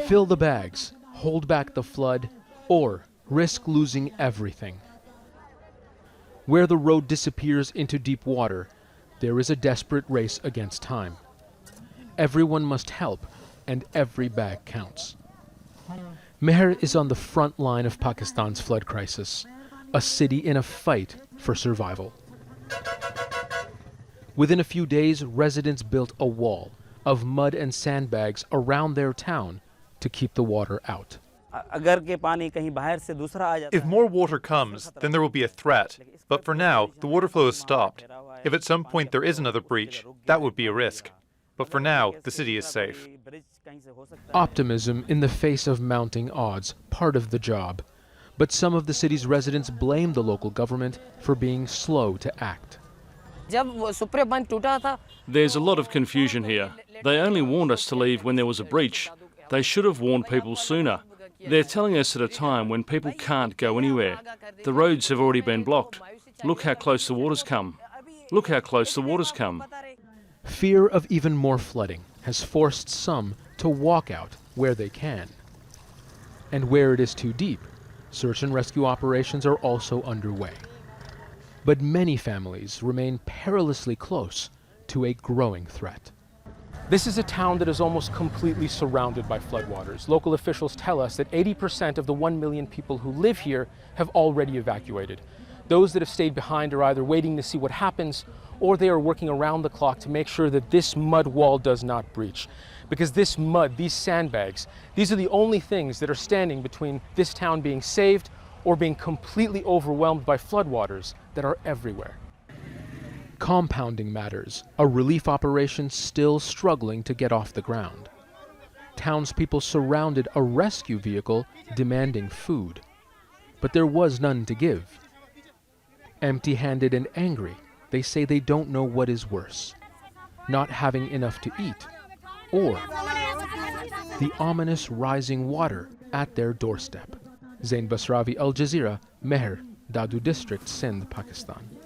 Fill the bags, hold back the flood, or risk losing everything. Where the road disappears into deep water, there is a desperate race against time. Everyone must help, and every bag counts. Mehar is on the front line of Pakistan's flood crisis, a city in a fight for survival. Within a few days, residents built a wall of mud and sandbags around their town to keep the water out. If more water comes, then there will be a threat. But for now, the water flow is stopped. If at some point there is another breach, that would be a risk. But for now, the city is safe. Optimism in the face of mounting odds, part of the job. But some of the city's residents blame the local government for being slow to act. There's a lot of confusion here. They only warned us to leave when there was a breach. They should have warned people sooner. They're telling us at a time when people can't go anywhere. The roads have already been blocked. Look how close the water's come. Look how close the water's come. Fear of even more flooding has forced some to walk out where they can. And where it is too deep, search and rescue operations are also underway. But many families remain perilously close to a growing threat. This is a town that is almost completely surrounded by floodwaters. Local officials tell us that 80% of the 1 million people who live here have already evacuated. Those that have stayed behind are either waiting to see what happens, or they are working around the clock to make sure that this mud wall does not breach. Because this mud, these sandbags, these are the only things that are standing between this town being saved or being completely overwhelmed by floodwaters that are everywhere. Compounding matters, a relief operation still struggling to get off the ground. Townspeople surrounded a rescue vehicle demanding food, but there was none to give. Empty-handed and angry, they say they don't know what is worse, not having enough to eat, or the ominous rising water at their doorstep. Zain Basravi, Al Jazeera, Mehar, Dadu District, Sindh, Pakistan.